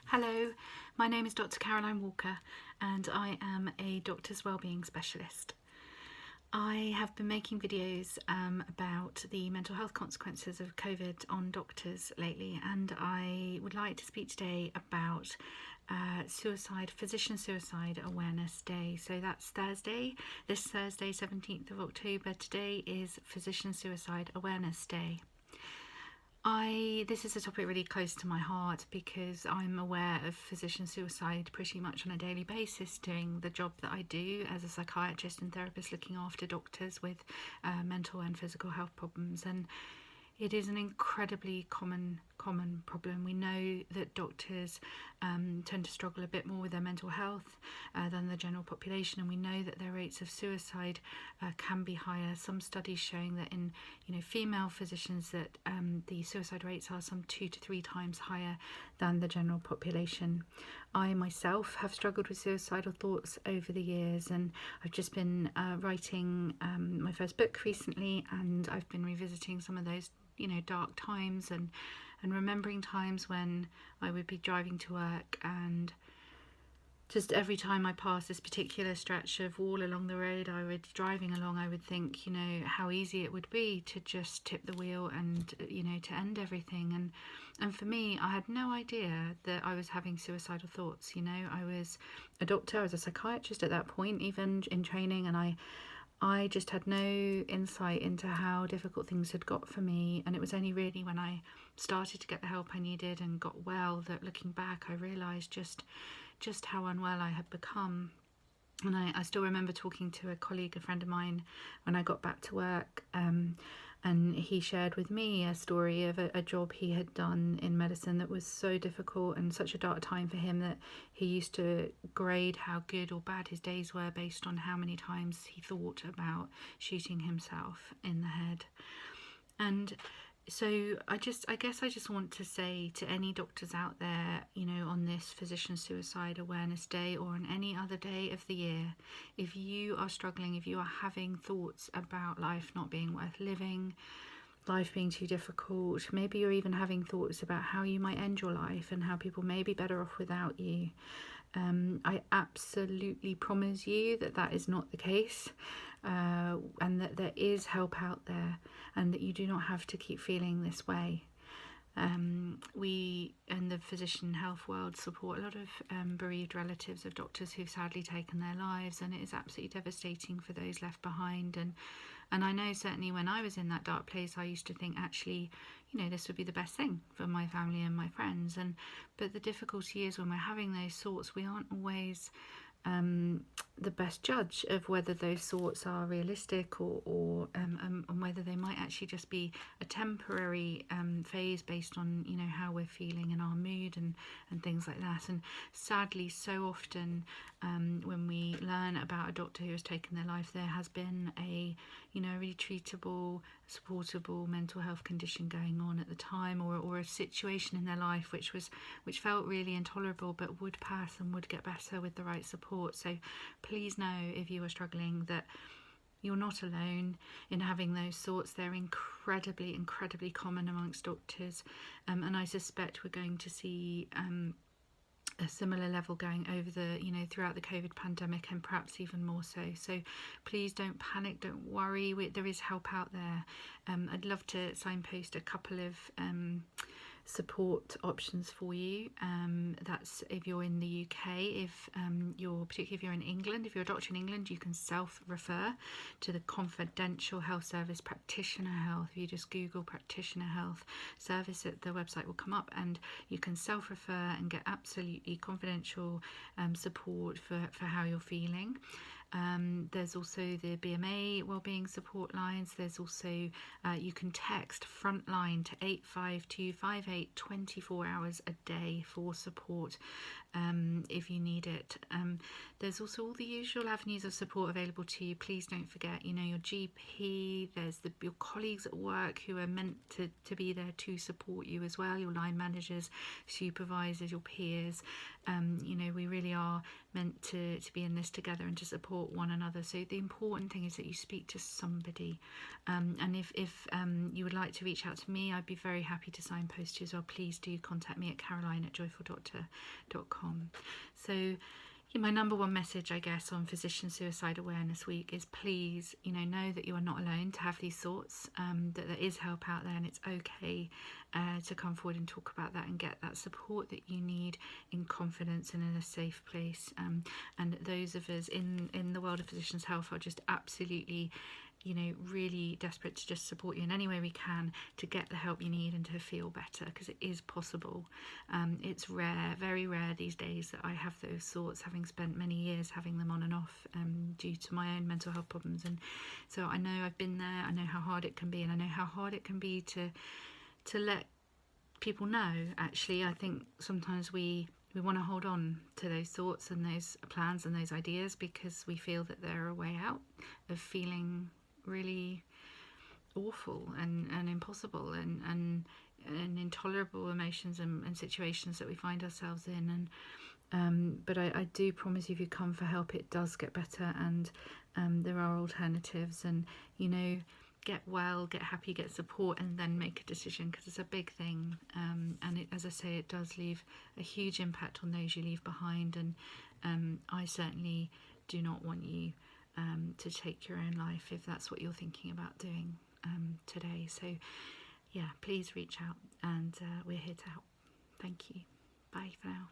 Hello, my name is Dr. Caroline Walker and I am a doctor's wellbeing specialist. I have been making videos about the mental health consequences of COVID on doctors lately, and I would like to speak today about Physician Suicide Awareness Day. So that's this Thursday 17th of October. Today is Physician Suicide Awareness Day. This is a topic really close to my heart because I'm aware of physician suicide pretty much on a daily basis, doing the job that I do as a psychiatrist and therapist looking after doctors with mental and physical health problems, and it is an incredibly common problem. We know that doctors tend to struggle a bit more with their mental health than the general population, and we know that their rates of suicide can be higher. Some studies showing that in female physicians that the suicide rates are some 2 to 3 times higher than the general population. I myself have struggled with suicidal thoughts over the years, and I've just been writing my first book recently, and I've been revisiting some of those dark times and remembering times when I would be driving to work, and just every time I passed this particular stretch of wall along the road I would driving along, I would think, how easy it would be to just tip the wheel and to end everything. And for me, I had no idea that I was having suicidal thoughts. I was a doctor, I was a psychiatrist at that point, even in training, and I just had no insight into how difficult things had got for me. And it was only really when I started to get the help I needed and got well that, looking back, I realised just how unwell I had become. And I still remember talking to a colleague, a friend of mine, when I got back to work, and he shared with me a story of a job he had done in medicine that was so difficult and such a dark time for him that he used to grade how good or bad his days were based on how many times he thought about shooting himself in the head. And so I guess I just want to say to any doctors out there, on this Physician Suicide Awareness Day or on any other day of the year, if you are struggling, if you are having thoughts about life not being worth living, life being too difficult, maybe you're even having thoughts about how you might end your life and how people may be better off without you, I absolutely promise you that is not the case, and that there is help out there, and that you do not have to keep feeling this way. We in the physician health world support a lot of bereaved relatives of doctors who've sadly taken their lives, and it is absolutely devastating for those left behind. And I know certainly when I was in that dark place, I used to think, actually, this would be the best thing for my family and my friends. But the difficulty is when we're having those thoughts, we aren't always the best judge of whether those thoughts are realistic or and whether they might actually just be a temporary phase based on how we're feeling and our mood and things like that. And sadly, so often when we learn about a doctor who has taken their life, there has been a really treatable, supportable mental health condition going on at the time, or a situation in their life which felt really intolerable but would pass and would get better with the right support. So please know, if you are struggling, that you're not alone in having those thoughts. They're incredibly common amongst doctors, and I suspect we're going to see a similar level going over throughout the COVID pandemic, and perhaps even more so. So please don't panic, don't worry. There is help out there. I'd love to signpost a couple of support options for you. That's if you're in the UK. Particularly if you're in England, if you're a doctor in England, you can self-refer to the confidential health service, Practitioner Health. If you just Google Practitioner Health service, the website will come up, and you can self-refer and get absolutely confidential support for how you're feeling. There's also the BMA wellbeing support lines. There's also you can text Frontline to 85258 24 hours a day for support if you need it. There's also all the usual avenues of support available to you. Please don't forget, your GP, there's your colleagues at work who are meant to be there to support you as well, your line managers, supervisors, your peers. We really are meant to be in this together and to support support one another. So the important thing is that you speak to somebody. And if you would like to reach out to me, I'd be very happy to signpost you as well. Please do contact me at caroline@joyfuldoctor.com. So my number one message, I guess, on Physician Suicide Awareness Week is please, know that you are not alone to have these thoughts, that there is help out there, and it's okay to come forward and talk about that and get that support that you need in confidence and in a safe place. And those of us in the world of physicians' health are just absolutely really desperate to just support you in any way we can to get the help you need and to feel better, because it is possible. It's rare, very rare these days that I have those thoughts, having spent many years having them on and off due to my own mental health problems. And so I know I've been there, I know how hard it can be, and I know how hard it can be to let people know. Actually, I think sometimes we want to hold on to those thoughts and those plans and those ideas because we feel that they're a way out of feeling really awful and impossible and intolerable emotions and situations that we find ourselves in. And but I do promise you, if you come for help, it does get better, and there are alternatives. And get well, get happy, get support, and then make a decision, because it's a big thing. And as I say, it does leave a huge impact on those you leave behind. And I certainly do not want you to take your own life if that's what you're thinking about doing today. So yeah, please reach out, and we're here to help. Thank you. Bye for now.